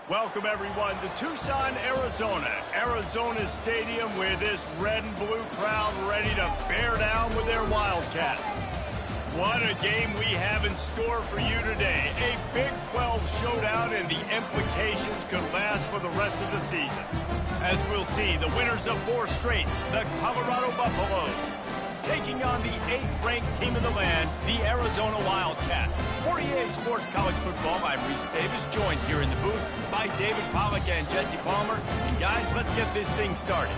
Welcome, everyone, to Tucson, Arizona. Arizona's stadium with this red and blue crowd ready to bear down with their Wildcats. What a game we have in store for you today. A Big 12 showdown, and the implications could last for the rest of the season. As we'll see, the winners of 4 straight, the Colorado Buffaloes, taking on the 8th-ranked team in the land, the Arizona Wildcats. For EA Sports College Football, I'm Reese Davis, joined here in the booth by David Pollack and Jesse Palmer. And guys, let's get this thing started.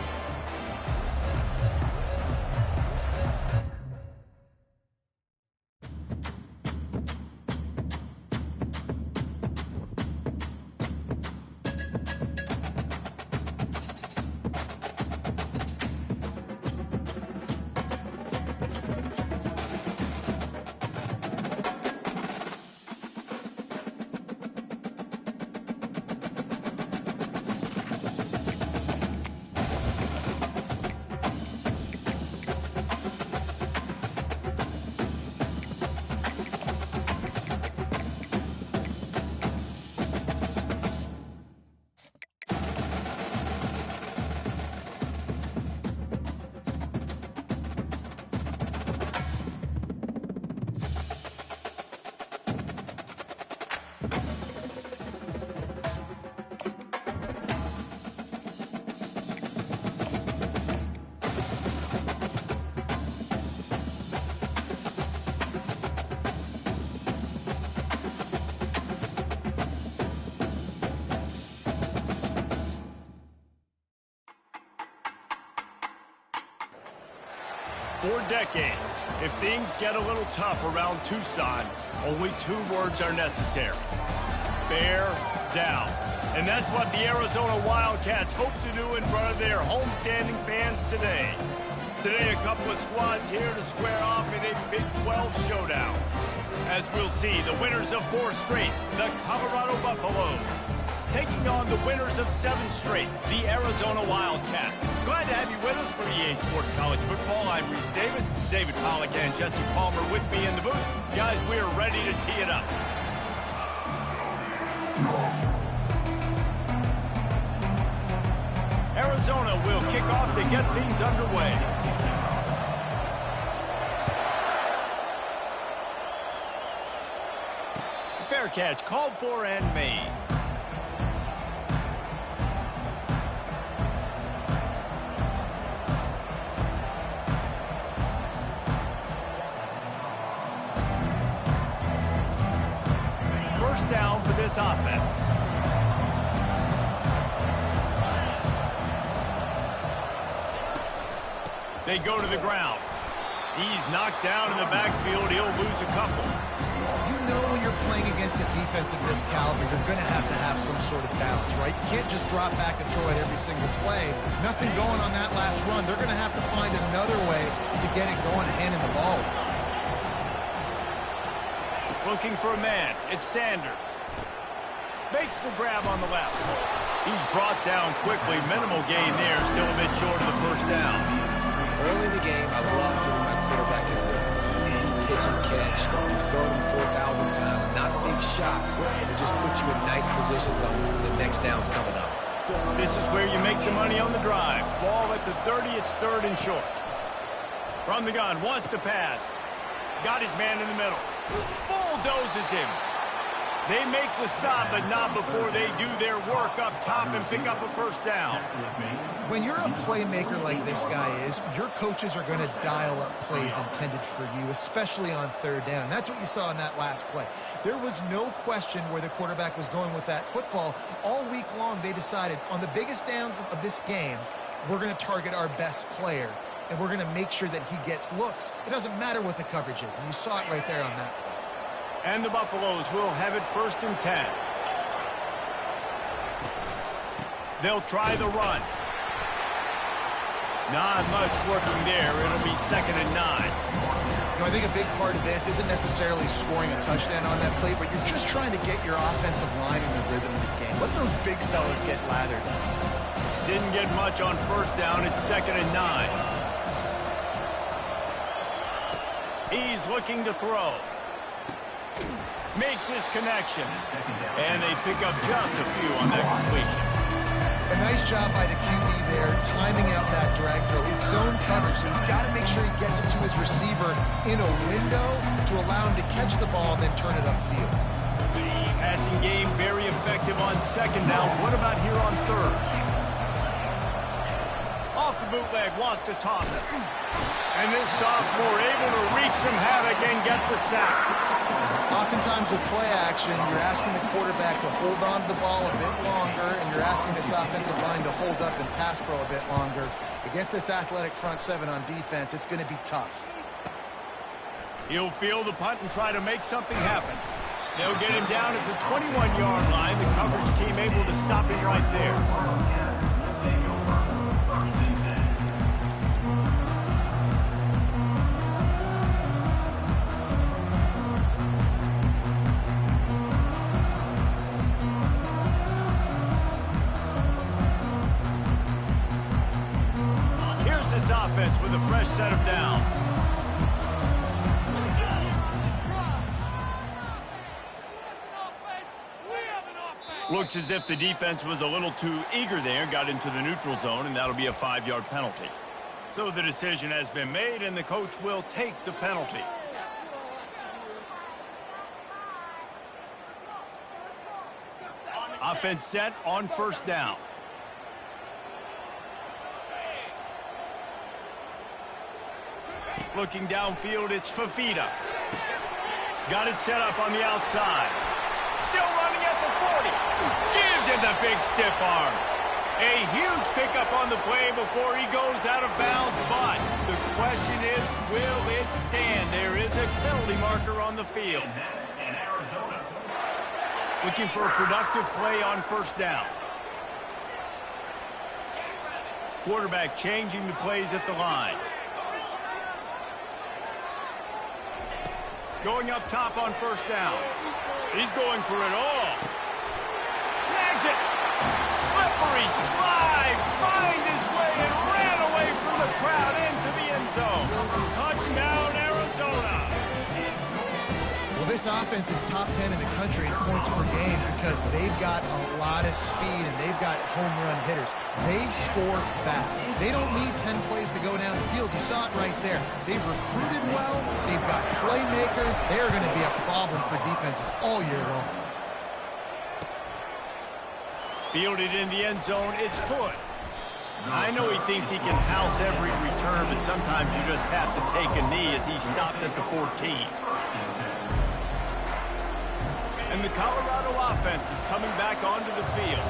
For decades, if things get a little tough around Tucson, only 2 words are necessary: bear down. And that's what the Arizona Wildcats hope to do in front of their homestanding fans today. Today, a couple of squads here to square off in a Big 12 showdown. As we'll see, the winners of 4 straight, the Colorado Buffaloes, taking on the winners of 7 straight, the Arizona Wildcats. Glad to have you with us for EA Sports College Football. I'm Reese Davis, David Pollack and Jesse Palmer with me in the booth. Guys, we are ready to tee it up. Arizona will kick off to get things underway. Fair catch called for and made. First down for this offense. They go to the ground. He's knocked down in the backfield. He'll lose a couple. You know when you're playing against a defense of this caliber, you're going to have some sort of balance, right? You can't just drop back and throw it every single play. Nothing going on that last run. They're going to have to find another way to get it going and handing the ball. Looking for a man. It's Sanders. Makes the grab on the left. He's brought down quickly. Minimal gain there. Still a bit short of the first down. Early in the game, I love getting my quarterback in a rhythm. Easy pitch and catch. You've thrown him 4,000 times. Not big shots. They just put you in nice positions on the next downs coming up. This is where you make the money on the drive. Ball at the 30. It's 3rd and short. From the gun. Wants to pass. Got his man in the middle. Bulldozes him. They make the stop, but not before they do their work up top and pick up a first down. When you're a playmaker like this guy is, your coaches are going to dial up plays intended for you, especially on 3rd down. That's what you saw in that last play. There was no question where the quarterback was going with that football. All week long, they decided on the biggest downs of this game, we're going to target our best player, and we're going to make sure that he gets looks. It doesn't matter what the coverage is, and you saw it right there on that play. And the Buffaloes will have it 1st and 10. They'll try the run. Not much working there. It'll be 2nd and 9. You know, I think a big part of this isn't necessarily scoring a touchdown on that play, but you're just trying to get your offensive line in the rhythm of the game. Let those big fellas get lathered. Didn't get much on 1st down. It's 2nd and 9. He's looking to throw. makes his connection. And they pick up just a few on that completion. A nice job by the QB there, timing out that drag throw. It's zone coverage, so he's got to make sure he gets it to his receiver in a window to allow him to catch the ball and then turn it upfield. Passing game very effective on second down. What about here on third? Off the bootleg, wants to toss it. And this sophomore able to wreak some havoc and get the sack. Oftentimes with play action, you're asking the quarterback to hold on to the ball a bit longer, and you're asking this offensive line to hold up and pass pro a bit longer. Against this athletic front seven on defense, it's going to be tough. He'll field the punt and try to make something happen. They'll get him down at the 21-yard line. The coverage team able to stop him right there. Offense with a fresh set of downs. Looks as if the defense was a little too eager there, got into the neutral zone, and that'll be a 5-yard penalty. So the decision has been made, and the coach will take the penalty. Offense set on first down. Looking downfield, it's Fafita. Got it set up on the outside. Still running at the 40. Gives him the big stiff arm. A huge pickup on the play before he goes out of bounds, but the question is, will it stand? There is a penalty marker on the field. Looking for a productive play on first down. Quarterback changing the plays at the line. Going up top on first down. He's going for it all. Snags it. Slippery slide. Find his way and ran away from the crowd into the end zone. Touchdown, Arizona. Well, this offense is top 10 in the country in points per game because they've got a lot of speed and they've got home run hitters. They score fast. They don't need 10 plays to go down the field. You saw it right there. They've recruited well. They've got playmakers. They're going to be a problem for defenses all year long. Fielded in the end zone, it's Foot. I know he thinks he can house every return, but sometimes you just have to take a knee as he stopped at the 14. And the Colorado offense is coming back onto the field.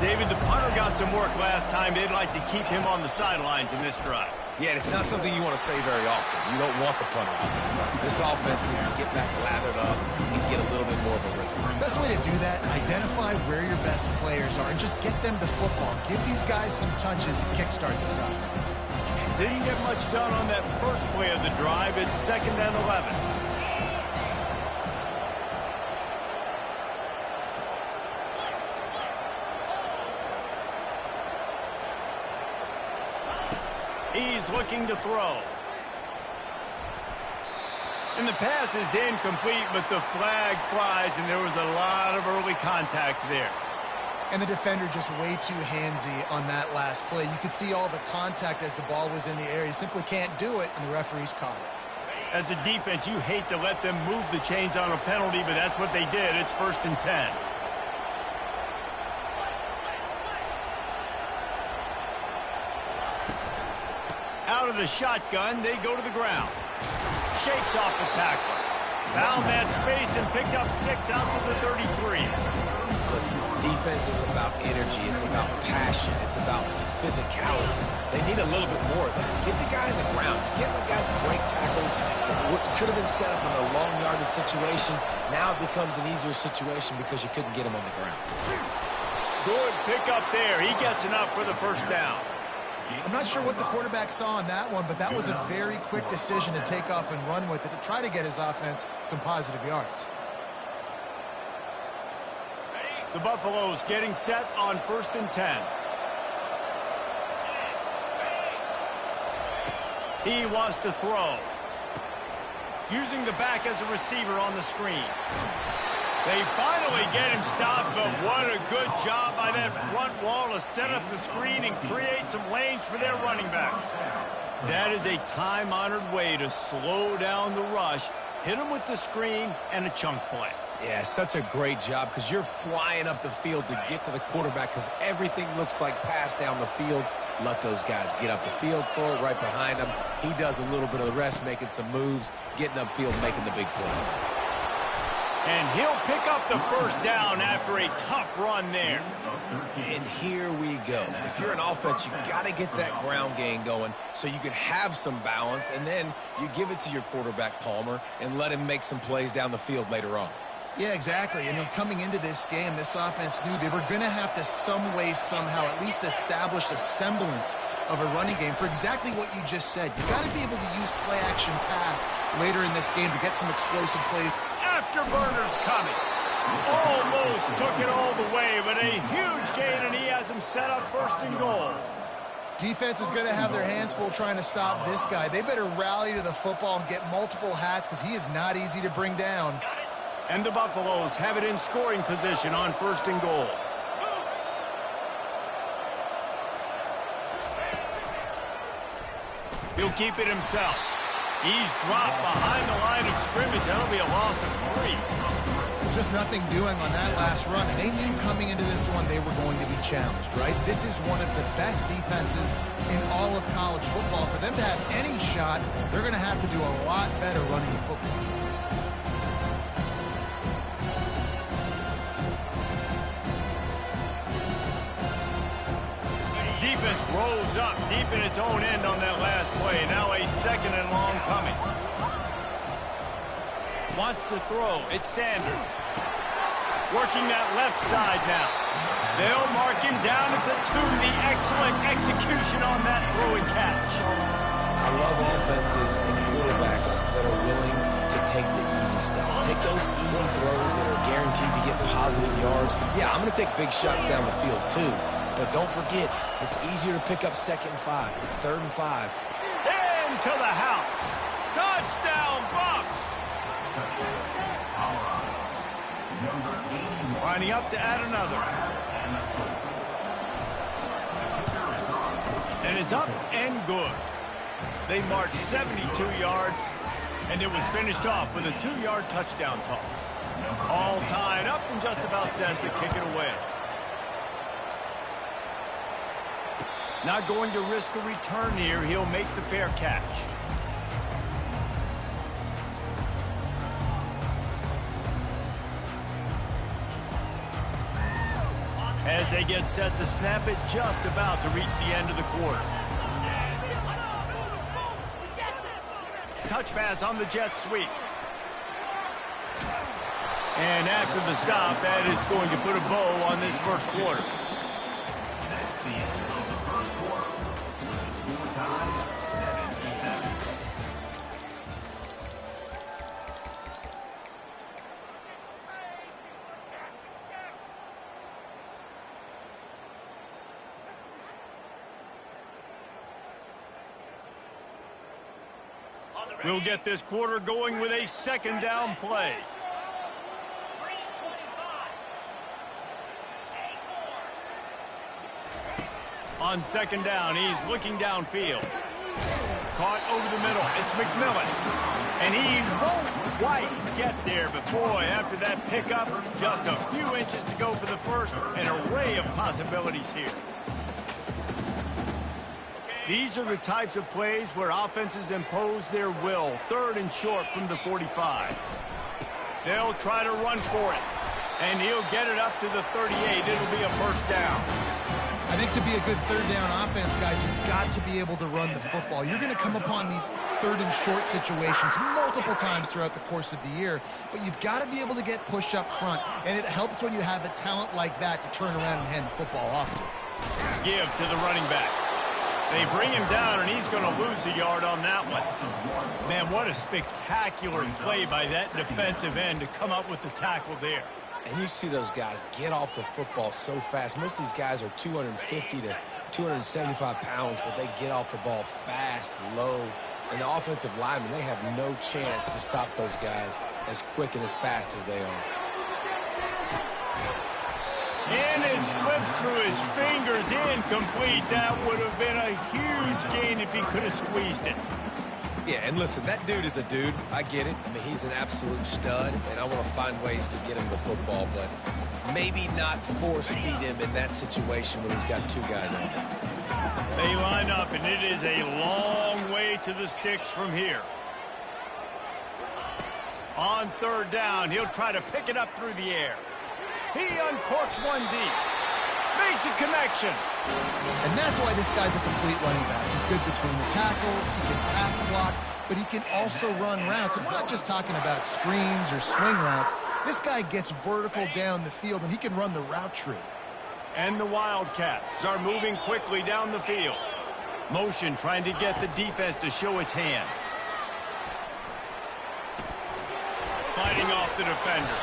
David, the punter got some work last time. They'd like to keep him on the sidelines in this drive. Yeah, it's not something you want to say very often. You don't want the punter out there. This offense needs to get back lathered up and get a little bit more of a rhythm. Best way to do that, identify where your best players are and just get them the football. Give these guys some touches to kickstart this offense. Didn't get much done on that first play of the drive. It's 2nd and 11. He's looking to throw. And the pass is incomplete, but the flag flies, and there was a lot of early contact there. And the defender just way too handsy on that last play. You could see all the contact as the ball was in the air. He simply can't do it, and the referees caught it. As a defense, you hate to let them move the chains on a penalty, but that's what they did. It's 1st and 10. Out of the shotgun, they go to the ground. Shakes off the tackler. Found that space and picked up 6 out to the 33. Listen, defense is about energy. It's about passion. It's about physicality. They need a little bit more of that. Get the guy in the ground. You can't let guys break tackles. What could have been set up in a long yardage situation, now it becomes an easier situation because you couldn't get him on the ground. Good pick up there. He gets enough for the first down. I'm not sure what the quarterback saw on that one, but that was a very quick decision to take off and run with it to try to get his offense some positive yards. The Buffaloes getting set on 1st and 10. He wants to throw. using the back as a receiver on the screen. They finally get him stopped, but what a good job by that front wall to set up the screen and create some lanes for their running back. That is a time-honored way to slow down the rush, hit him with the screen, and a chunk play. Yeah, such a great job because you're flying up the field to get to the quarterback because everything looks like pass down the field. Let those guys get up the field, throw it right behind him. He does a little bit of the rest, making some moves, getting upfield, making the big play. And he'll pick up the first down after a tough run there. And here we go. If you're an offense, you got to get that ground game going so you can have some balance, and then you give it to your quarterback, Palmer, and let him make some plays down the field later on. Yeah, exactly. And coming into this game, this offense knew they were going to have to some way, somehow, at least establish a semblance of a running game for exactly what you just said. You got to be able to use play-action pass later in this game to get some explosive plays. Afterburners coming. Almost took it all the way, but a huge gain, and he has him set up first and goal. Defense is going to have their hands full trying to stop this guy. They better rally to the football and get multiple hats because he is not easy to bring down. And the Buffaloes have it in scoring position on first and goal. He'll keep it himself. He's dropped behind the line of scrimmage. That'll be a loss of 3. Just nothing doing on that last run. And they knew coming into this one they were going to be challenged, right? This is one of the best defenses in all of college football. For them to have any shot, they're going to have to do a lot better running the football. Defense rolls up deep in its own end on that last play. Now a second and long coming. Wants to throw. It's Sanders. Working that left side now. They'll mark him down at the 2. The excellent execution on that throw and catch. I love offenses and quarterbacks that are willing to take the easy stuff. Take those easy throws that are guaranteed to get positive yards. Yeah, I'm going to take big shots down the field too. But don't forget, it's easier to pick up 2nd and 5, 3rd and 5. Into the house. Touchdown, Bucks. Lining up to add another. And it's up and good. They marched 72 yards, and it was finished off with a 2-yard touchdown toss. All tied up and just about set to kick it away. Not going to risk a return here. He'll make the fair catch. As they get set to snap it, just about to reach the end of the quarter. Touch pass on the jet sweep. And after the stop, that is going to put a bow on this first quarter. We'll get this quarter going with a 2nd down play. On 2nd down, he's looking downfield. Caught over the middle. It's McMillan. And he won't quite get there, but boy, after that pickup, just a few inches to go for the first. An array of possibilities here. These are the types of plays where offenses impose their will. 3rd and short from the 45. They'll try to run for it. And he'll get it up to the 38. It'll be a first down. I think to be a good 3rd down offense, guys, you've got to be able to run the football. You're going to come upon these 3rd and short situations multiple times throughout the course of the year, but you've got to be able to get push up front, and it helps when you have a talent like that to turn around and hand the football off to. Give to the running back. They bring him down, and he's going to lose a yard on that one. Man, what a spectacular play by that defensive end to come up with the tackle there. And you see those guys get off the football so fast. Most of these guys are 250 to 275 pounds, but they get off the ball fast, low, And the offensive linemen, they have no chance to stop those guys as quick and as fast as they are. And it slips through his fingers, incomplete. That would have been a huge gain if he could have squeezed it. Yeah, and listen, that dude is a dude. I get it. I mean, he's an absolute stud, and I want to find ways to get him the football, but maybe not force-feed him in that situation when he's got two guys on him. They line up, and it is a long way to the sticks from here. On third down, he'll try to pick it up through the air. He uncorks one deep. Makes a connection. And that's why this guy's a complete running back. He's good between the tackles, he can pass block, but he can also run routes. And we're not just talking about screens or swing routes. This guy gets vertical down the field, and he can run the route tree. And the Wildcats are moving quickly down the field. Motion trying to get the defense to show his hand. Fighting off the defender.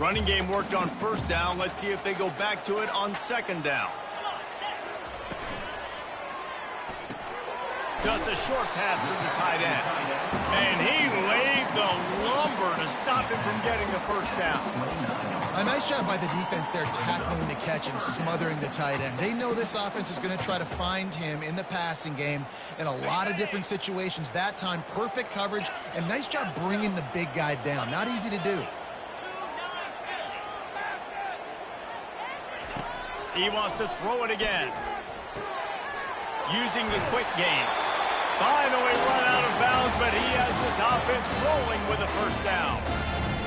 Running game worked on first down. Let's see if they go back to it on second down. Just a short pass to the tight end. And he laid the lumber to stop him from getting the first down. A nice job by the defense there, tackling the catch and smothering the tight end. They know this offense is going to try to find him in the passing game in a lot of different situations. That time, perfect coverage, and nice job bringing the big guy down. Not easy to do. He wants to throw it again. Using the quick game. Finally run out of bounds, but he has this offense rolling with a first down.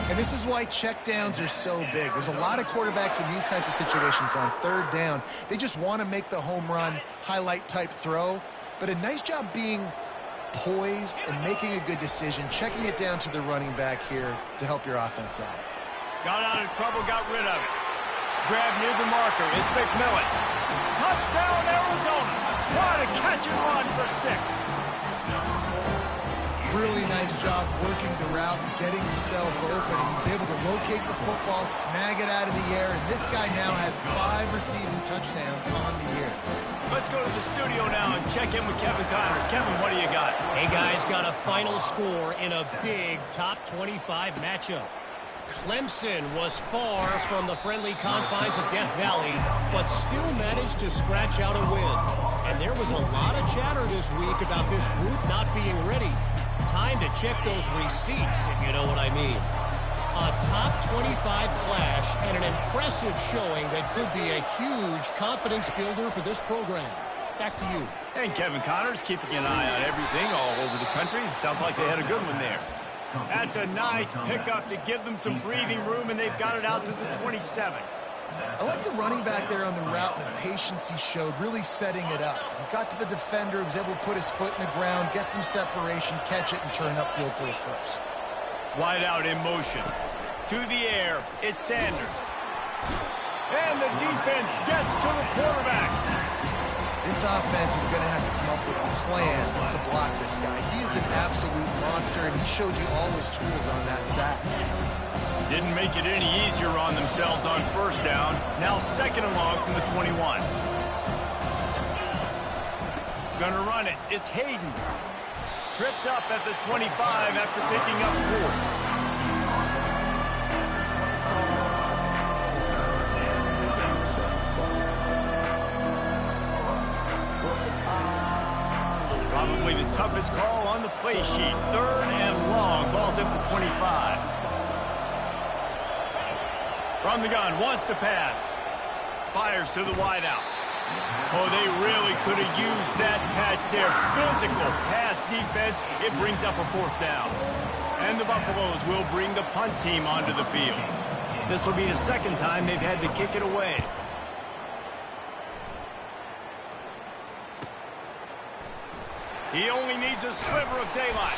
And this is why checkdowns are so big. There's a lot of quarterbacks in these types of situations on third down. They just want to make the home run, highlight type throw. But a nice job being poised and making a good decision, checking it down to the running back here to help your offense out. Got out of trouble, got rid of it. Grab near the marker. It's McMillan. Touchdown, Arizona. What a catch and run for 6. Really nice job working the route and getting himself open. He was able to locate the football, snag it out of the air, and this guy now has 5 receiving touchdowns on the year. Let's go to the studio now and check in with Kevin Connors. Kevin, what do you got? Hey, guys, got a final score in a big top 25 matchup. Clemson was far from the friendly confines of Death Valley, but still managed to scratch out a win. And there was a lot of chatter this week about this group not being ready. Time to check those receipts, if you know what I mean. A top 25 clash and an impressive showing that could be a huge confidence builder for this program. Back to you. And Kevin Connors keeping an eye on everything all over the country. Sounds like they had a good one there. That's a nice pickup to give them some breathing room, and they've got it out to the 27. I like the running back there on the route and the patience he showed, really setting it up. He got to the defender, was able to put his foot in the ground, get some separation, catch it, and turn upfield for the first. Wide out in motion. To the air, it's Sanders. And the defense gets to the quarterback. This offense is going to have to come up with a plan to block this guy. He is an absolute monster, and he showed you all his tools on that sack. Didn't make it any easier on themselves on first down. Now second and long from the 21. Gonna run it. It's Hayden. Tripped up at the 25 after picking up 4. Probably the toughest call on the play sheet. Third and long. Ball's at the 25. From the gun, wants to pass. Fires to the wideout. Oh, they really could have used that catch there. Physical pass defense. It brings up a 4th down. And the Buffaloes will bring the punt team onto the field. This will be the second time they've had to kick it away. He only needs a sliver of daylight.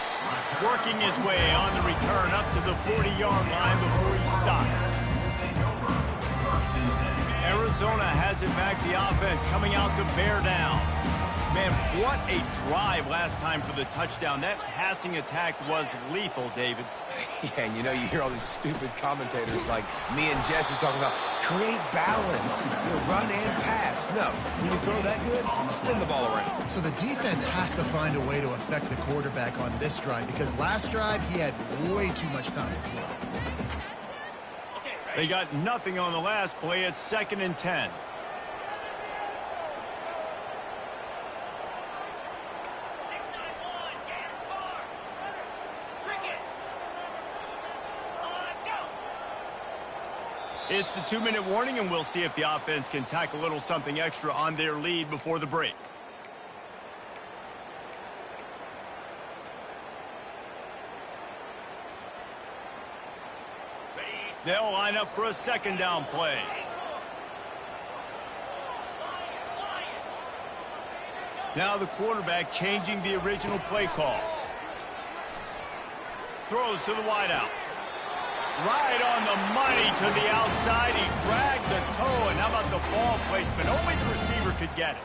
Working his way on the return up to the 40-yard line before he stopped. Arizona has it back, the offense coming out to bear down. Man, what a drive last time for the touchdown. That passing attack was lethal, David. Yeah, and you know, you hear all these stupid commentators like me and Jesse talking about create balance, run and pass. No, when you throw that good, spin the ball around. So the defense has to find a way to affect the quarterback on this drive because last drive he had way too much time to throw. They got nothing on the last play. It's 2nd and 10. It's the 2-minute warning, and we'll see if the offense can tack a little something extra on their lead before the break. They'll line up for a 2nd down play. Now the quarterback changing the original play call. Throws to the wideout. Right on the money to the outside. He dragged the toe, and how about the ball placement? Only the receiver could get it.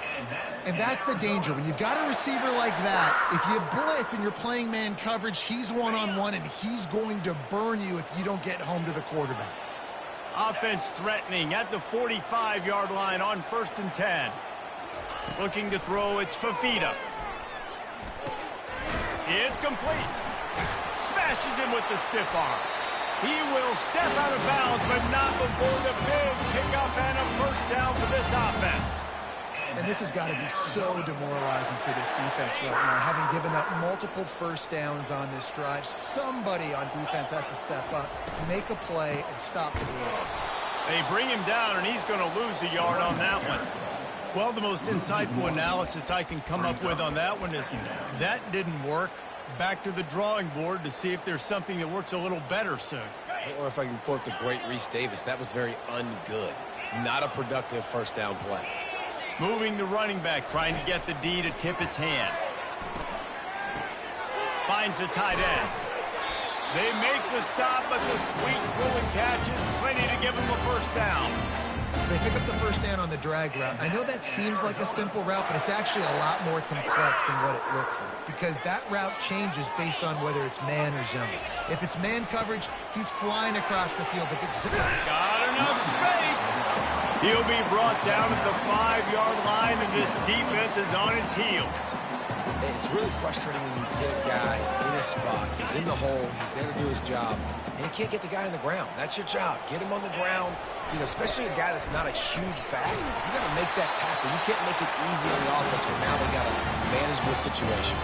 And that's the danger. When you've got a receiver like that, if you blitz and you're playing man coverage, he's one-on-one, and he's going to burn you if you don't get home to the quarterback. Offense threatening at the 45-yard line on 1st and 10. Looking to throw, it's Fafita. It's complete. Smashes him with the stiff arm. He will step out of bounds, but not before the big pickup and a 1st down for this offense. And this has got to be so demoralizing for this defense right now. Having given up multiple 1st downs on this drive, somebody on defense has to step up, make a play, and stop the run. They bring him down, and he's going to lose a yard on that one. Well, the most insightful analysis I can come up with on that one is that didn't work. Back to the drawing board to see if there's something that works a little better soon. Or if I can quote the great Reese Davis, that was very ungood. Not a productive 1st down play. Moving the running back, trying to get the D to tip its hand. Finds the tight end. They make the stop, but the sweet pulling catch is plenty to give them a 1st down. They pick up the 1st down on the drag route. I know that seems like a simple route, but it's actually a lot more complex than what it looks like because that route changes based on whether it's man or zone. If it's man coverage, he's flying across the field. If it's zone, got enough space. He'll be brought down at the 5-yard line, and this defense is on its heels. It's really frustrating when you get a guy in his spot. He's in the hole. He's there to do his job. And you can't get the guy on the ground. That's your job. Get him on the ground. Especially a guy that's not a huge back. You got to make that tackle. You can't make it easy on the offense where now they got a manageable situation.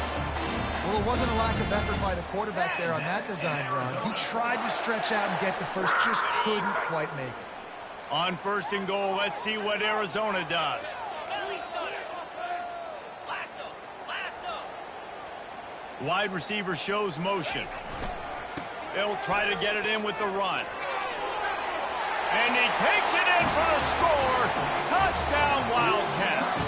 well, it wasn't a lack of effort by the quarterback there on that design run. He tried to stretch out and get the first, just couldn't quite make it. On 1st and goal, let's see what Arizona does. Wide receiver shows motion. They'll try to get it in with the run. And he takes it in for the score. Touchdown, Wildcats.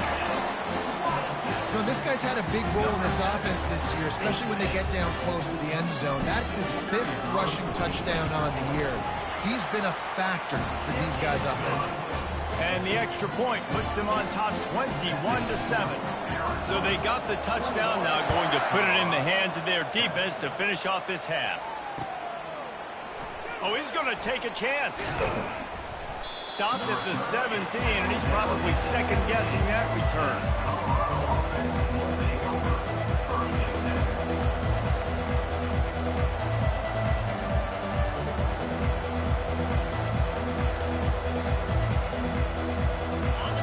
You know, this guy's had a big role in this offense this year, especially when they get down close to the end zone. That's his 5th rushing touchdown on the year. He's been a factor for these guys offensively. And the extra point puts them on top 21-7. So they got the touchdown, now going to put it in the hands of their defense to finish off this half. Oh, he's going to take a chance. Stopped at the 17, and he's probably second-guessing that return.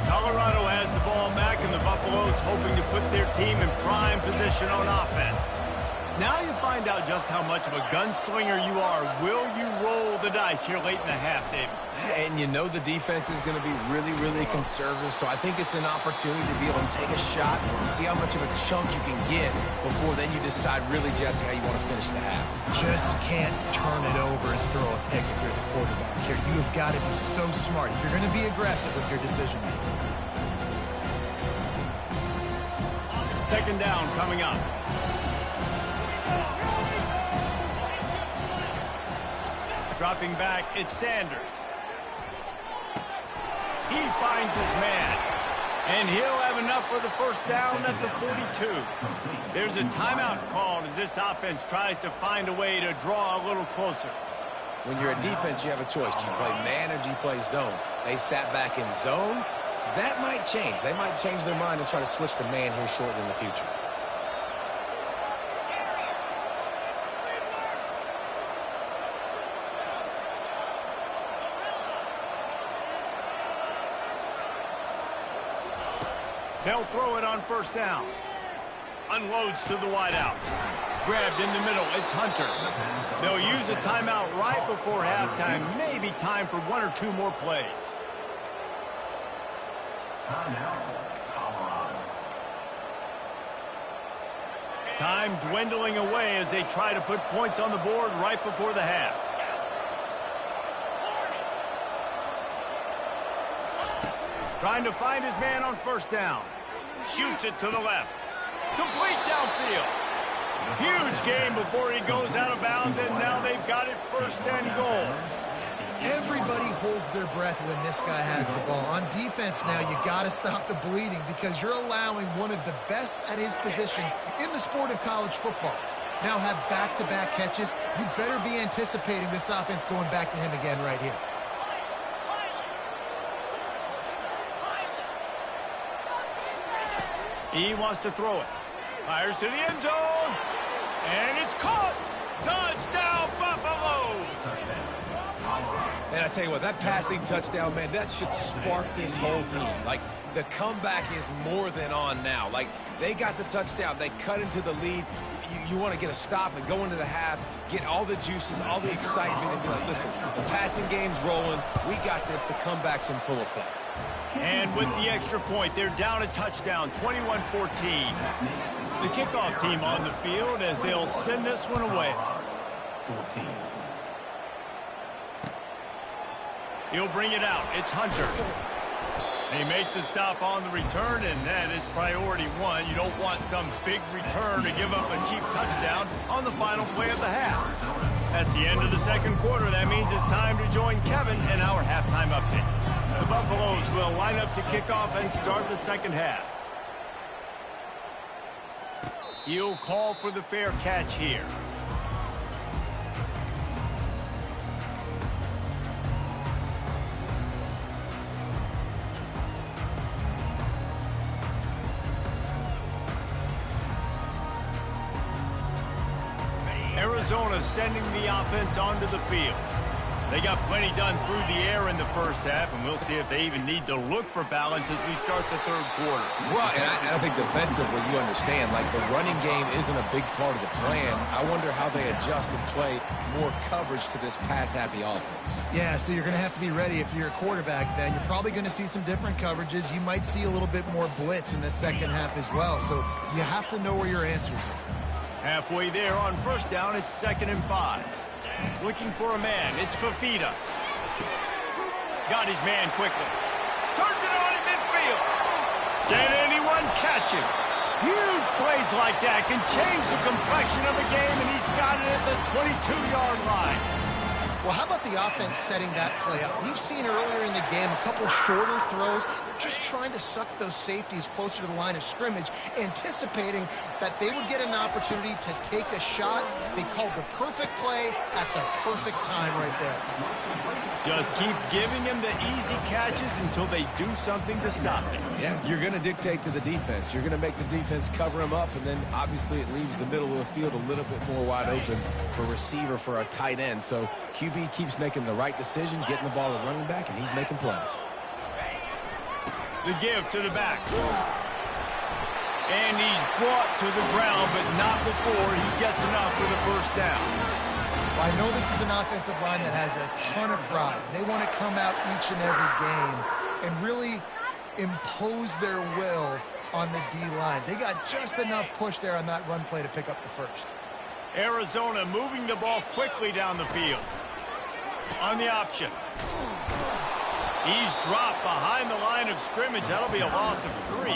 Colorado has the ball back, and the Buffaloes hoping to put their team in prime position on offense. Now you find out just how much of a gunslinger you are. Will you roll the dice here late in the half, David? And you know the defense is going to be really, really conservative, so I think it's an opportunity to be able to take a shot and see how much of a chunk you can get before then you decide really, Jesse, how you want to finish the half. Just can't turn it over and throw a pick if you're the quarterback here. You have got to be so smart if you're going to be aggressive with your decision making. 2nd down coming up. Dropping back, it's Sanders. He finds his man. And he'll have enough for the first down at the 42. There's a timeout called as this offense tries to find a way to draw a little closer. When you're a defense, you have a choice. Do you play man or do you play zone? They sat back in zone. That might change. They might change their mind and try to switch to man here shortly in the future. They'll throw it on first down. Unloads to the wideout. Grabbed in the middle. It's Hunter. They'll use a timeout right before halftime. Maybe time for one or two more plays. Time dwindling away as they try to put points on the board right before the half. Trying to find his man on first down. Shoots it to the left. Complete downfield. Huge game before he goes out of bounds, and now they've got it first and goal. Everybody holds their breath when this guy has the ball. On defense now, you got to stop the bleeding because you're allowing one of the best at his position in the sport of college football. Now have back-to-back catches. You better be anticipating this offense going back to him again right here. He wants to throw it. Fires to the end zone. And it's caught. Touchdown, Buffaloes. And I tell you what, that passing touchdown, man, that should spark this whole team. Like, the comeback is more than on now. Like, they got the touchdown. They cut into the lead. You want to get a stop and go into the half, get all the juices, all the excitement, and be like, listen, the passing game's rolling. We got this. The comeback's in full effect. And with the extra point, they're down a touchdown, 21-14. The kickoff team on the field as they'll send this one away. He'll bring it out. It's Hunter. They make the stop on the return, and that is priority one. You don't want some big return to give up a cheap touchdown on the final play of the half. That's the end of the second quarter. That means it's time to join Kevin in our halftime update. The Buffaloes will line up to kick off and start the second half. He'll call for the fair catch here. Arizona sending the offense onto the field. They got plenty done through the air in the first half, and we'll see if they even need to look for balance as we start the third quarter. Well, and I think defensively, you understand, like the running game isn't a big part of the plan. I wonder how they adjust and play more coverage to this pass-happy offense. Yeah, so you're going to have to be ready if you're a quarterback then. You're probably going to see some different coverages. You might see a little bit more blitz in the second half as well, so you have to know where your answers are. Halfway there on first down, it's 2nd and 5. Looking for a man. It's Fafita. Got his man quickly. Turns it on in midfield. Can anyone catch him? Huge plays like that can change the complexion of the game, and he's got it at the 22-yard line. Well, how about the offense setting that play up? We've seen earlier in the game a couple shorter throws. They're just trying to suck those safeties closer to the line of scrimmage, anticipating that they would get an opportunity to take a shot. They called the perfect play at the perfect time right there. Just keep giving him the easy catches until they do something to stop it. Yeah, you're going to dictate to the defense. You're going to make the defense cover him up, and then obviously it leaves the middle of the field a little bit more wide open for receiver, for a tight end. So QB keeps making the right decision, getting the ball to running back, and he's making plays. The give to the back. And he's brought to the ground, but not before he gets enough for the first down. Well, I know this is an offensive line that has a ton of pride. They want to come out each and every game and really impose their will on the D-line. They got just enough push there on that run play to pick up the first. Arizona moving the ball quickly down the field. On the option. He's dropped behind the line of scrimmage. That'll be a loss of 3.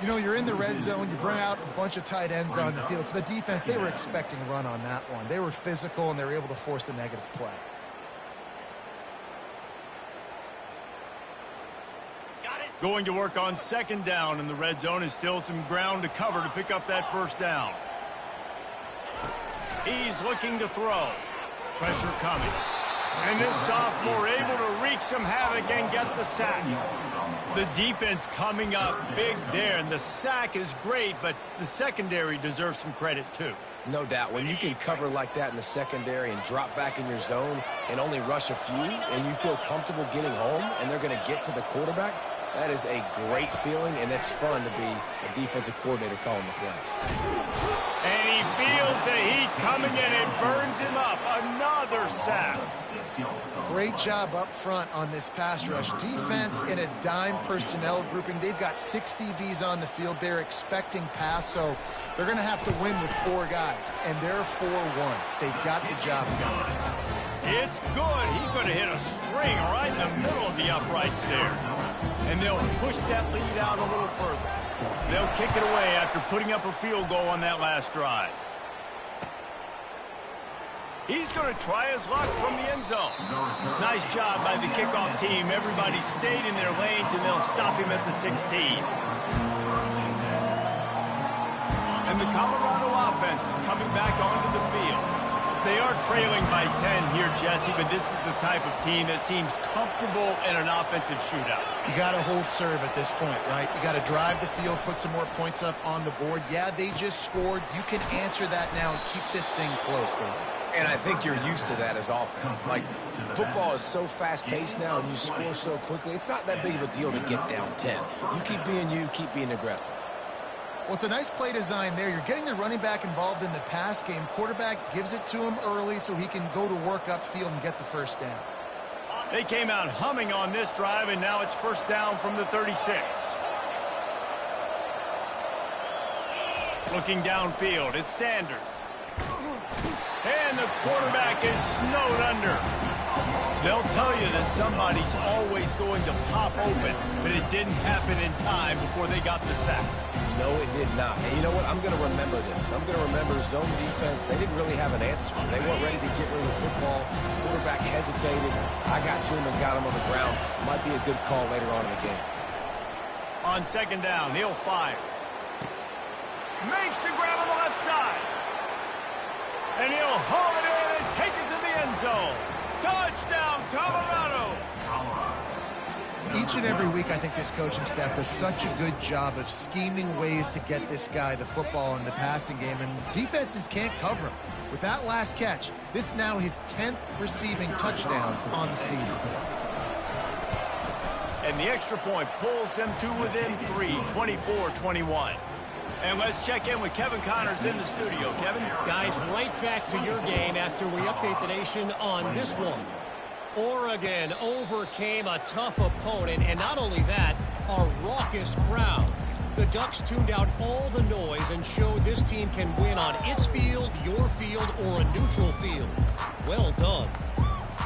You know, you're in the red zone. You bring out a bunch of tight ends on the field. So the defense, they were expecting a run on that one. They were physical, and they were able to force the negative play. Got it. Going to work on second down in the red zone is still some ground to cover to pick up that first down. He's looking to throw. Pressure coming. And this sophomore able to wreak some havoc and get the sack. The defense coming up big there, and the sack is great, but the secondary deserves some credit too. No doubt. When you can cover like that in the secondary and drop back in your zone and only rush a few, and you feel comfortable getting home and they're going to get to the quarterback, that is a great feeling, and it's fun to be a defensive coordinator calling the plays. And he feels the heat coming in. It burns him up. Another sack. Great job up front on this pass rush. Defense in a dime personnel grouping. They've got 6 DBs on the field. They're expecting pass, so they're going to have to win with 4 guys, and they're 4-1. They got the job done. It's good. He could have hit a string right in the middle of the uprights there. And they'll push that lead out a little further. They'll kick it away after putting up a field goal on that last drive. He's going to try his luck from the end zone. Nice job by the kickoff team. Everybody stayed in their lanes, and they'll stop him at the 16. And the Colorado offense is coming back onto the field. They are trailing by 10 here, Jesse, but this is the type of team that seems comfortable in an offensive shootout. You got to hold serve at this point, right? You got to drive the field, put some more points up on the board. Yeah, they just scored. You can answer that now and keep this thing close, though. And I think you're used to that as offense. Like, football is so fast-paced now, and you score so quickly. It's not that big of a deal to get down 10. You keep being you, keep being aggressive. Well, it's a nice play design there. You're getting the running back involved in the pass game. Quarterback gives it to him early so he can go to work upfield and get the first down. They came out humming on this drive, and now it's first down from the 36. Looking downfield, it's Sanders. And the quarterback is snowed under. They'll tell you that somebody's always going to pop open, but it didn't happen in time before they got the sack. No, it did not. And you know what? I'm going to remember this. I'm going to remember zone defense. They didn't really have an answer. They weren't ready to get rid of the football. Quarterback hesitated. I got to him and got him on the ground. Might be a good call later on in the game. On second down, he'll fire. Makes the grab on the left side. And he'll haul it in and take it to the end zone. Touchdown, Colorado! Each and every week, I think this coaching staff does such a good job of scheming ways to get this guy the football in the passing game, and defenses can't cover him. With that last catch, this is now his 10th receiving touchdown on the season. And the extra point pulls them to within 3, 24-21. And let's check in with Kevin Connors in the studio. Kevin? Guys, right back to your game after we update the nation on this one. Oregon overcame a tough opponent, and not only that, a raucous crowd. The Ducks tuned out all the noise and showed this team can win on its field, your field, or a neutral field. Well done.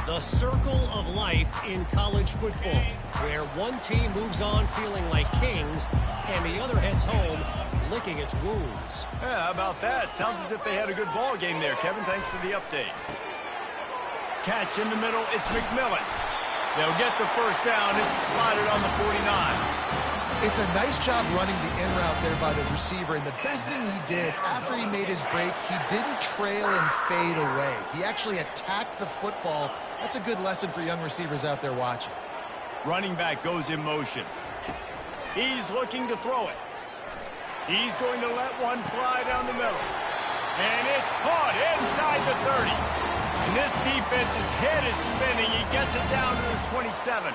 The circle of life in college football, where one team moves on feeling like kings, and the other heads home licking its wounds. Yeah, how about that? Sounds as if they had a good ball game there, Kevin. Thanks for the update. Catch in the middle, it's McMillan. They'll get the first down. It's spotted on the 49. It's a nice job running the in route there by the receiver, and the best thing he did after he made his break, he didn't trail and fade away. He actually attacked the football. That's a good lesson for young receivers out there watching. Running back goes in motion. He's looking to throw it. He's going to let one fly down the middle. And it's caught inside the 30. And this defense's head is spinning. He gets it down to the 27.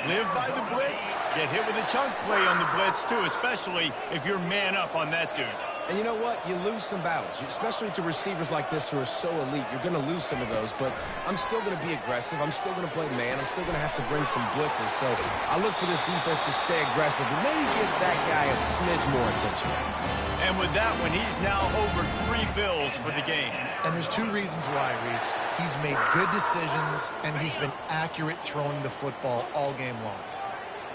Live by the blitz. Get hit with a chunk play on the blitz, too, especially if you're man up on that dude. And you know what? You lose some battles, especially to receivers like this who are so elite. You're going to lose some of those, but I'm still going to be aggressive. I'm still going to play man. I'm still going to have to bring some blitzes. So I look for this defense to stay aggressive and maybe give that guy a smidge more attention. And with that one, he's now over 3 bills for the game. And there's 2 reasons why, Reese. He's made good decisions, and he's been accurate throwing the football all game long.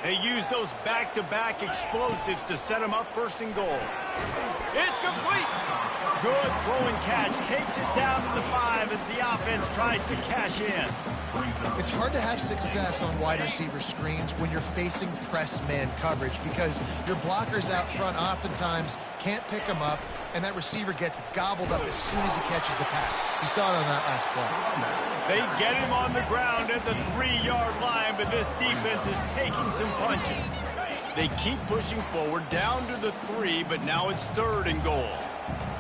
They use those back-to-back explosives to set him up first and goal. It's complete. Good throw and catch. Takes it down to the 5 as the offense tries to cash in. It's hard to have success on wide receiver screens when you're facing press man coverage because your blockers out front oftentimes can't pick them up, and that receiver gets gobbled up as soon as he catches the pass. You saw it on that last play. They get him on the ground at the 3-yard line, but this defense is taking some punches. They keep pushing forward down to the 3, but now it's 3rd and goal.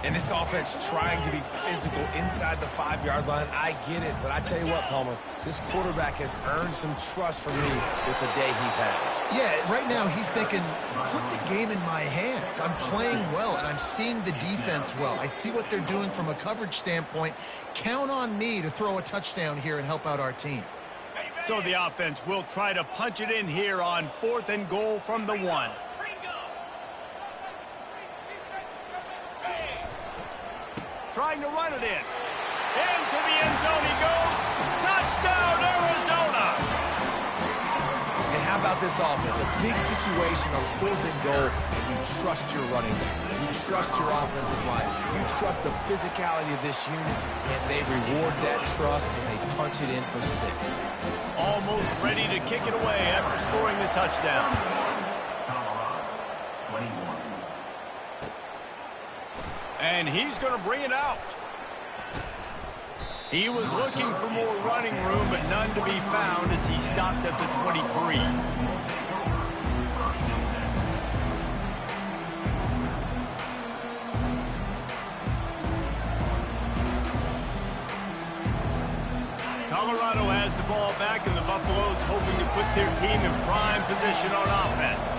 And this offense trying to be physical inside the 5-yard line. I get it, but I tell you what, Palmer, this quarterback has earned some trust from me with the day he's had. Yeah, right now he's thinking, put the game in my hands. I'm playing well, and I'm seeing the defense well. I see what they're doing from a coverage standpoint. Count on me to throw a touchdown here and help out our team. So the offense will try to punch it in here on 4th and goal from the 1. Trying to run it in. Into the end zone he goes. Touchdown, Arizona! And how about this offense? A big situation on 4th and goal, and you trust your running back. You trust your offensive line. You trust the physicality of this unit, and they reward that trust, and they punch it in for 6. Almost ready to kick it away after scoring the touchdown. And he's going to bring it out. He was looking for more running room, but none to be found as he stopped at the 23. Colorado has the ball back, and the Buffaloes hoping to put their team in prime position on offense.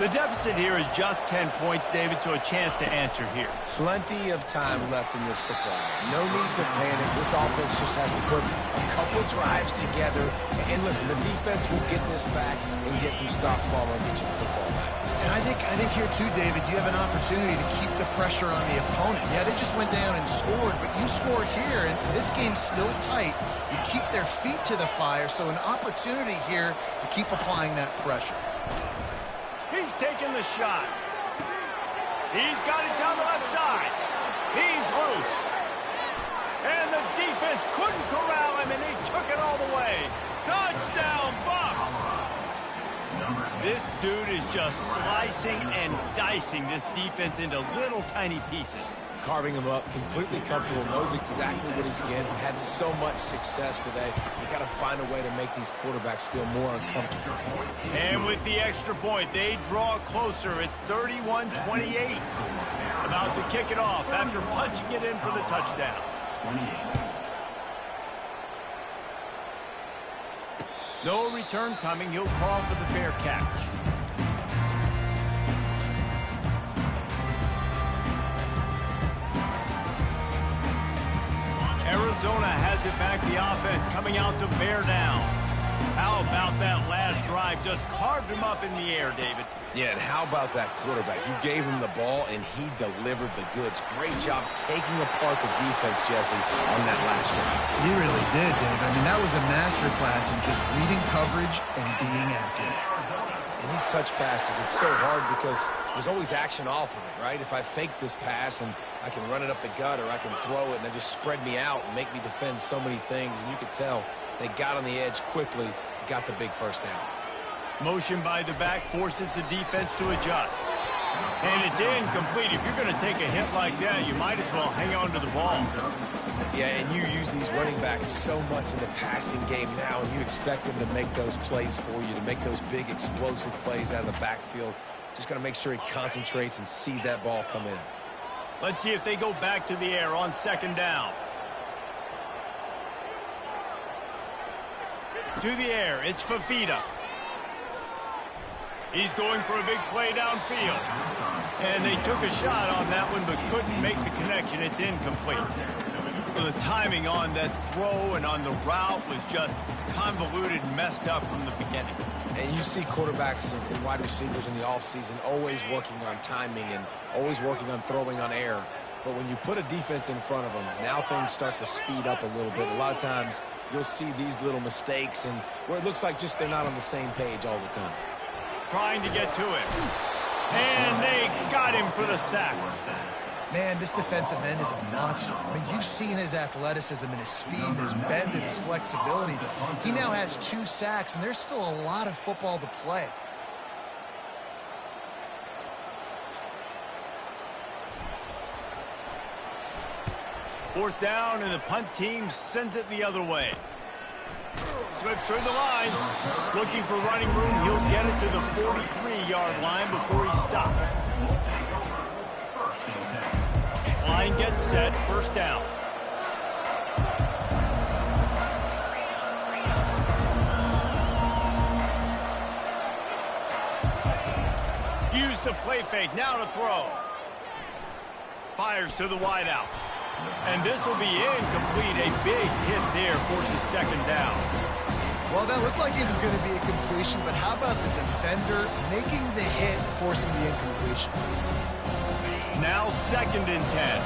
The deficit here is just 10 points, David, so a chance to answer here. Plenty of time left in this football game. No need to panic. This offense just has to put a couple drives together. And listen, the defense will get this back and get some stops, Palmer, and get you the football back. And I think here too, David, you have an opportunity to keep the pressure on the opponent. Yeah, they just went down and scored, but you score here, and this game's still tight. You keep their feet to the fire, so an opportunity here to keep applying that pressure. He's taking the shot. He's got it down the left side. He's loose. And the defense couldn't corral him, and he took it all the way. Touchdown, Bucks! This dude is just slicing and dicing this defense into little tiny pieces. Carving him up, completely comfortable, knows exactly what he's getting, had so much success today. You got to find a way to make these quarterbacks feel more uncomfortable. And with the extra point, they draw closer. It's 31-28. About to kick it off after punching it in for the touchdown. No return coming. He'll call for the fair catch. Arizona has it back, the offense coming out to bear down. How about that last drive? Just carved him up in the air, David. Yeah, and how about that quarterback? You gave him the ball, and he delivered the goods. Great job taking apart the defense, Jesse, on that last drive. He really did, David. I mean, that was a masterclass in just reading coverage and being accurate. And these touch passes, it's so hard because there's always action off of it, right? If I fake this pass and I can run it up the gut or I can throw it and they just spread me out and make me defend so many things, and you could tell they got on the edge quickly, got the big first down. Motion by the back forces the defense to adjust. And it's incomplete. If you're going to take a hit like that, you might as well hang on to the ball. Yeah, and you use these running backs so much in the passing game now, and you expect them to make those plays for you, to make those big explosive plays out of the backfield. Just got to make sure he concentrates and see that ball come in. Let's see if they go back to the air on 2nd down. To the air, it's Fafita. He's going for a big play downfield. And they took a shot on that one, but couldn't make the connection. It's incomplete. The timing on that throw and on the route was just convoluted and messed up from the beginning. And you see quarterbacks and wide receivers in the offseason always working on timing and always working on throwing on air. But when you put a defense in front of them, now things start to speed up a little bit. A lot of times you'll see these little mistakes and where it looks like just they're not on the same page all the time. Trying to get to it. And they got him for the sack. Man, this defensive end is a monster. I mean, you've seen his athleticism and his speed and his bend and his flexibility. He now has 2 sacks, and there's still a lot of football to play. Fourth down, and the punt team sends it the other way. Slips through the line. Looking for running room. He'll get it to the 43-yard line before he stopped. Line gets set. First down. Use the play fake. Now to throw. Fires to the wideout. And this will be incomplete. A big hit there forces second down. Well, that looked like it was going to be a completion, but how about the defender making the hit, forcing the incompletion? Now 2nd and 10.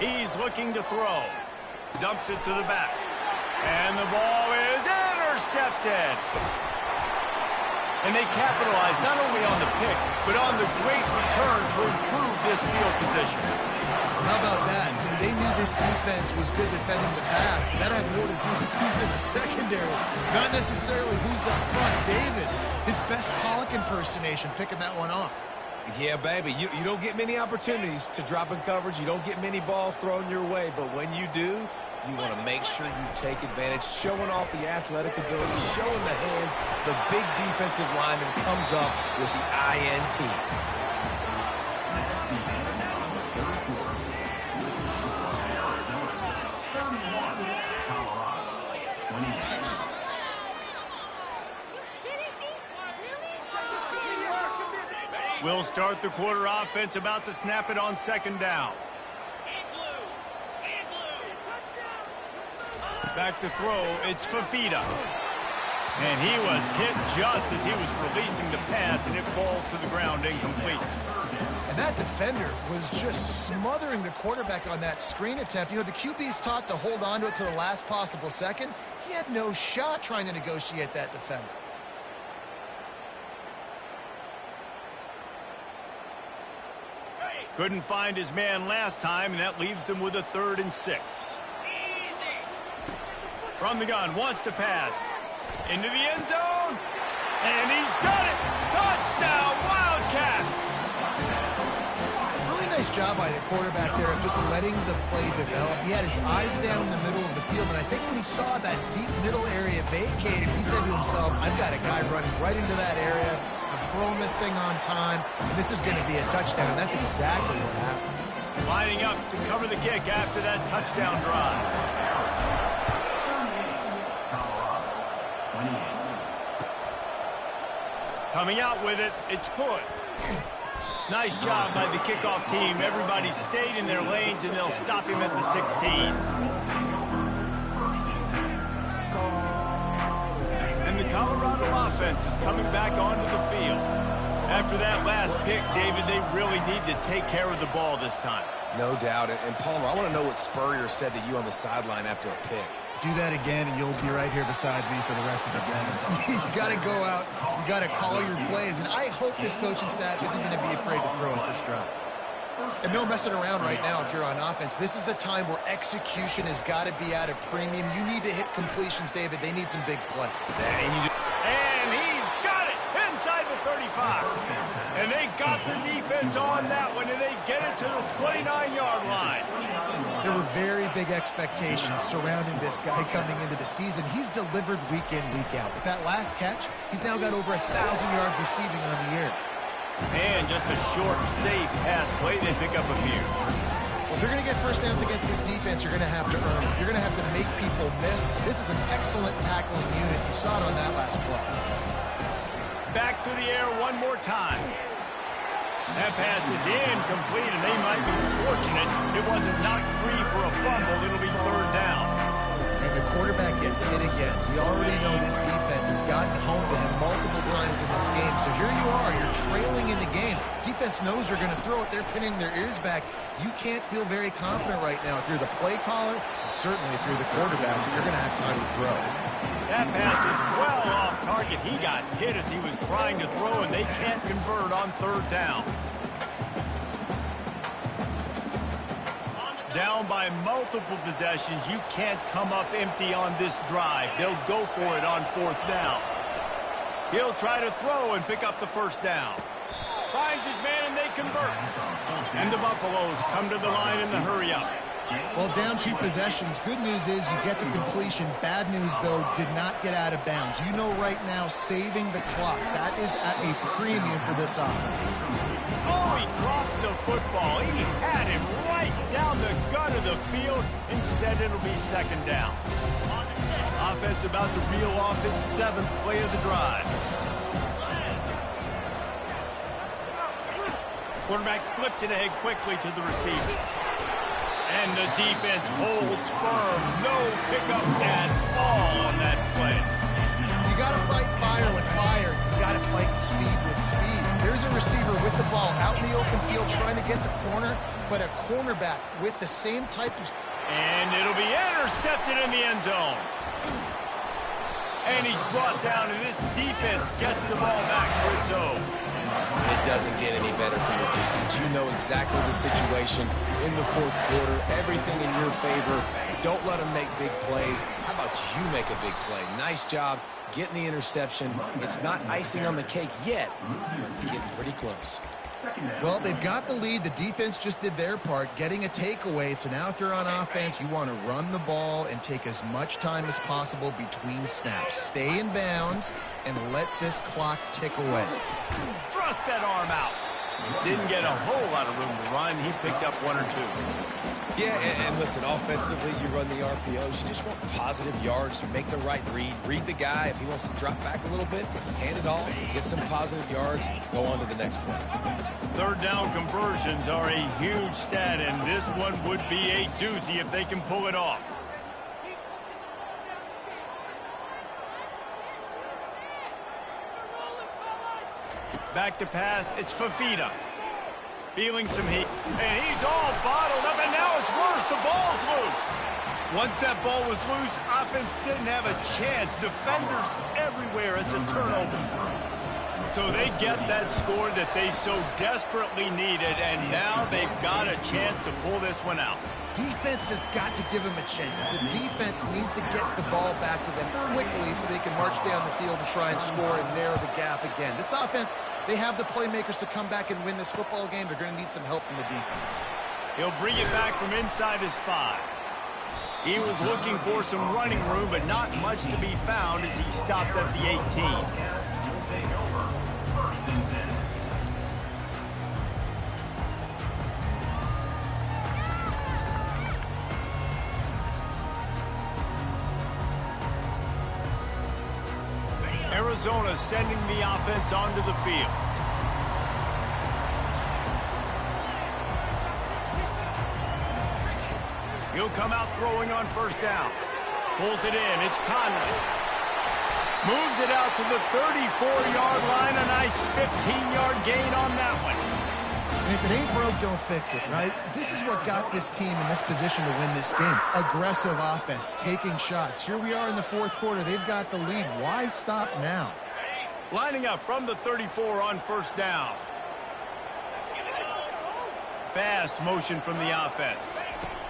He's looking to throw. Dumps it to the back. And the ball is intercepted. And they capitalize not only on the pick, but on the great return to improve this field position. How about that? I mean, they knew this defense was good defending the pass, but that had more to do with who's in the secondary, not necessarily who's up front. David, his best Pollock impersonation, picking that one off. Yeah, baby, you don't get many opportunities to drop in coverage. You don't get many balls thrown your way, but when you do, you want to make sure you take advantage, showing off the athletic ability, showing the hands. The big defensive lineman comes up with the INT. We'll start the quarter offense, about to snap it on 2nd down. Back to throw, it's Fafita. And he was hit just as he was releasing the pass, and it falls to the ground incomplete. And that defender was just smothering the quarterback on that screen attempt. You know, the QB's taught to hold on to it to the last possible second. He had no shot trying to negotiate that defender. Couldn't find his man last time, and that leaves him with a 3rd and 6. From the gun, wants to pass. Into the end zone. And he's got it. Touchdown, Wildcats. Really nice job by the quarterback there of just letting the play develop. He had his eyes down in the middle of the field, and I think when he saw that deep middle area vacated, he said to himself, I've got a guy running right into that area. I'm throwing this thing on time, and this is going to be a touchdown. That's exactly what happened. Lining up to cover the kick after that touchdown drive. Coming out with it, it's Hood. Nice job by the kickoff team. Everybody stayed in their lanes, and they'll stop him at the 16. And the Colorado offense is coming back onto the field. After that last pick, David, they really need to take care of the ball this time. No doubt. And Palmer, I want to know what Spurrier said to you on the sideline after a pick. Do that again, and you'll be right here beside me for the rest of the game. You got to go out. You got to call your plays, and I hope this coaching staff isn't going to be afraid to throw at this drive. And no messing around right now if you're on offense. This is the time where execution has got to be at a premium. You need to hit completions, David. They need some big plays. And he's got it inside the 35. And they got the defense on that one, and they get it to the 29-yard line. There were very big expectations surrounding this guy coming into the season. He's delivered week in, week out. With that last catch, he's now got over 1,000 yards receiving on the year. And just a short, safe pass play. They pick up a few. Well, if you're going to get first downs against this defense, you're going to have to earn it. You're going to have to make people miss. This is an excellent tackling unit. You saw it on that last play. Back to the air one more time. That pass is incomplete, and they might be fortunate it wasn't knocked free for a fumble. It'll be 3rd down. And the quarterback gets hit again. We already know this defense has gotten home to him multiple times in this game. So here you are, you're trailing in the game. Defense knows you're going to throw it. They're pinning their ears back. You can't feel very confident right now if you're the play caller, and certainly if you're the quarterback, that you're going to have time to throw. That pass is well off target. He got hit as he was trying to throw, and they can't convert on third down. Down by multiple possessions, you can't come up empty on this drive. They'll go for it on fourth down. He'll try to throw and pick up the first down. Finds his man and they convert. And the Buffaloes come to the line in the hurry-up. Well, down 2 possessions. Good news is you get the completion. Bad news, though, did not get out of bounds. You know right now, saving the clock, that is at a premium for this offense. Oh, he drops the football. He had him right down the gut of the field. Instead, it'll be second down. Offense about to reel off its 7th play of the drive. Quarterback flips it ahead quickly to the receiver. And the defense holds firm. No pickup at all on that play. You got to fight fire with fire. You got to fight speed with speed. There's a receiver with the ball out in the open field trying to get the corner, but a cornerback with the same type of... And it'll be intercepted in the end zone. And he's brought down, and this defense gets the ball back for its own. It doesn't get any better from the defense. You know exactly the situation in the fourth quarter. Everything in your favor. Don't let them make big plays. How about you make a big play? Nice job getting the interception. It's not icing on the cake yet, but it's getting pretty close. Well, they've got the lead. The defense just did their part, getting a takeaway. So now if you're on offense, you want to run the ball and take as much time as possible between snaps. Stay in bounds and let this clock tick away. Thrust that arm out. Didn't get a whole lot of room to run. He picked up 1 or 2. Yeah, and listen, offensively, you run the RPOs. You just want positive yards. Make the right read. Read the guy. If he wants to drop back a little bit, hand it off, get some positive yards, go on to the next play. Third down conversions are a huge stat, and this one would be a doozy if they can pull it off. Back to pass, it's Fafita. Feeling some heat, and he's all bottled up, and now it's worse. The ball's loose. Once that ball was loose, offense didn't have a chance. Defenders everywhere. It's a turnover. So they get that score that they so desperately needed, and now they've got a chance to pull this one out. Defense has got to give them a chance. The defense needs to get the ball back to them quickly so they can march down the field and try and score and narrow the gap again. This offense, they have the playmakers to come back and win this football game. They're going to need some help from the defense. He'll bring it back from inside his 5. He was looking for some running room, but not much to be found as he stopped at the 18. Arizona sending the offense onto the field. He'll come out throwing on first down. Pulls it in. It's Conley. Moves it out to the 34-yard line. A nice 15-yard gain on that one. And if it ain't broke, don't fix it, right? This is what got this team in this position to win this game. Aggressive offense, taking shots. Here we are in the fourth quarter. They've got the lead. Why stop now? Lining up from the 34 on first down. Fast motion from the offense.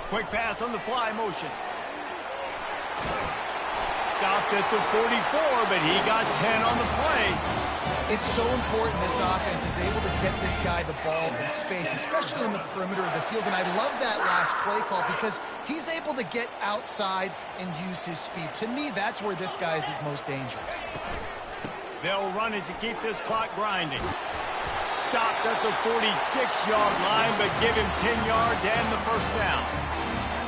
Quick pass on the fly motion. Stopped at the 44, but he got 10 on the play. It's so important this offense is able to get this guy the ball in space, especially in the perimeter of the field. And I love that last play call because he's able to get outside and use his speed. To me, that's where this guy is his most dangerous. They'll run it to keep this clock grinding. Stopped at the 46-yard line, but give him 10 yards and the first down.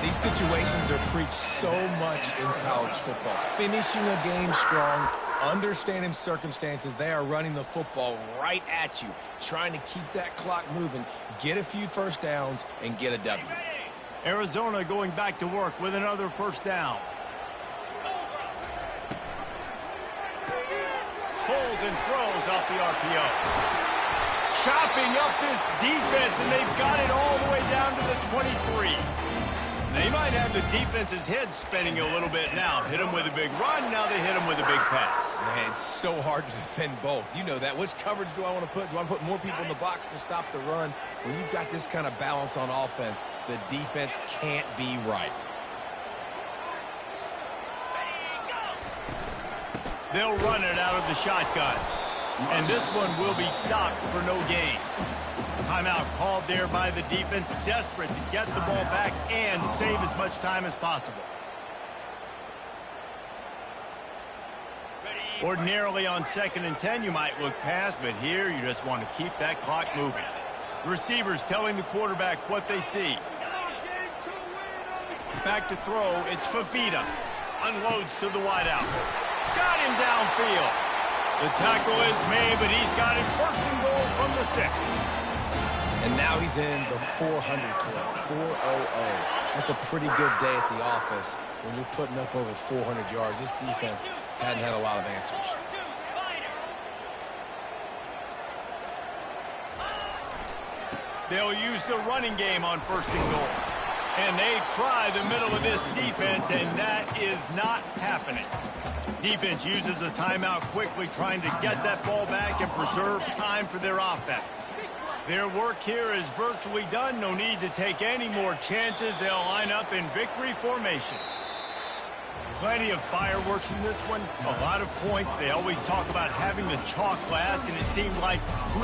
These situations are preached so much in college football. Finishing a game strong, understanding circumstances. They are running the football right at you, trying to keep that clock moving, get a few first downs, and get a W. Arizona going back to work with another first down. tackles and throws off the RPO. Chopping up this defense, and they've got it all the way down to the 23. They might have the defense's head spinning a little bit now. Hit them with a big run, now they hit them with a big pass. Man, it's so hard to defend both. You know that. Which coverage do I want to put? Do I want to put more people in the box to stop the run? When you've got this kind of balance on offense, the defense can't be right. They'll run it out of the shotgun. And this one will be stopped for no gain. Timeout called there by the defense, desperate to get the ball back and save as much time as possible. Ordinarily on 2nd and 10, you might look past, but here you just want to keep that clock moving. Receivers telling the quarterback what they see. Back to throw, it's Fafita. Unloads to the wideout. Got him downfield. The tackle is made, but he's got it 1st and goal from the 6. And now he's in the 400 club, 400. That's a pretty good day at the office when you're putting up over 400 yards. This defense hadn't had a lot of answers. They'll use the running game on 1st and goal. And they try the middle of this defense, and that is not happening. Defense uses a timeout quickly, trying to get that ball back and preserve time for their offense. Their work here is virtually done. No need to take any more chances. They'll line up in victory formation. Plenty of fireworks in this one. A lot of points. They always talk about having the chalk last, and it seemed like